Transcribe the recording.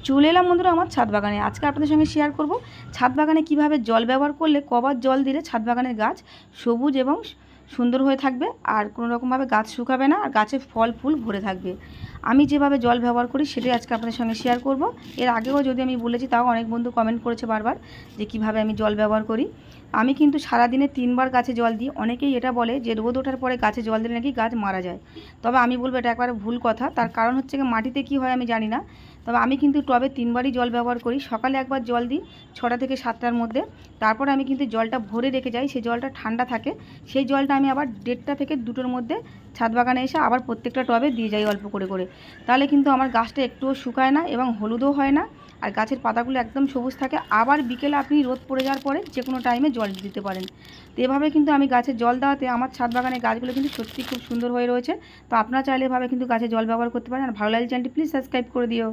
চলে এলাম বন্ধুরা আমার ছাদ বাগানে। আজকে আপনাদের সঙ্গে শেয়ার করব ছাদ বাগানে কিভাবে জল ব্যবহার করলে কবার জল দিলে ছাদ বাগানের গাছ সবুজ এবং সুন্দর হয়ে থাকবে, আর কোনো রকমভাবে গাছ শুকাবে না, আর গাছে ফল ফুল ভরে থাকবে। আমি যেভাবে জল ব্যবহার করি সেটাই আজকে আপনাদের সঙ্গে শেয়ার করব। এর আগেও যদি আমি বলেছি, তাও অনেক বন্ধু কমেন্ট করেছে বারবার যে কিভাবে আমি জল ব্যবহার করি। আমি কিন্তু সারাদিনে 3বার গাছে জল দিই। অনেকেই এটা বলে যে রোদ ওঠার পরে গাছে জল দিলে নাকি গাছ মারা যায়। তবে আমি বলবো এটা একবারে ভুল কথা। তার কারণ হচ্ছে কি, মাটিতে কি হয় আমি জানি না, তবে আমি কিন্তু টবে 3বারই জল ব্যবহার করি। সকালে একবার জল দিই 6টা থেকে 7টার মধ্যে, তারপর আমি কিন্তু জলটা ভরে রেখে যাই, সেই জলটা ঠান্ডা থাকে। সেই জলটা আমি আবার 1:30 থেকে 2টোর মধ্যে ছাদ বাগানে এসে আবার প্রত্যেকটা টবে দিয়ে যাই অল্প করে করে। তাহলে কিন্তু আমার গাছটা একটুও শুকায় না এবং হলুদও হয় না, আর গাছের পাতাগুলো একদম সবুজ থাকে। আবার বিকেলে আপনি রোদ পড়ে যাওয়ার পরে যে কোনো টাইমে জল দিতে পারেন। তো এভাবে কিন্তু আমি গাছে জল দেওয়াতে আমার ছাদ বাগানের গাছগুলো কিন্তু সত্যি খুব সুন্দর হয়ে রয়েছে। তো আপনারা চাইলে এভাবে কিন্তু গাছে জল ব্যবহার করতে পারেন। আর ভালো লাগলে চ্যানেলটি প্লিজ সাবস্ক্রাইব করে দিও।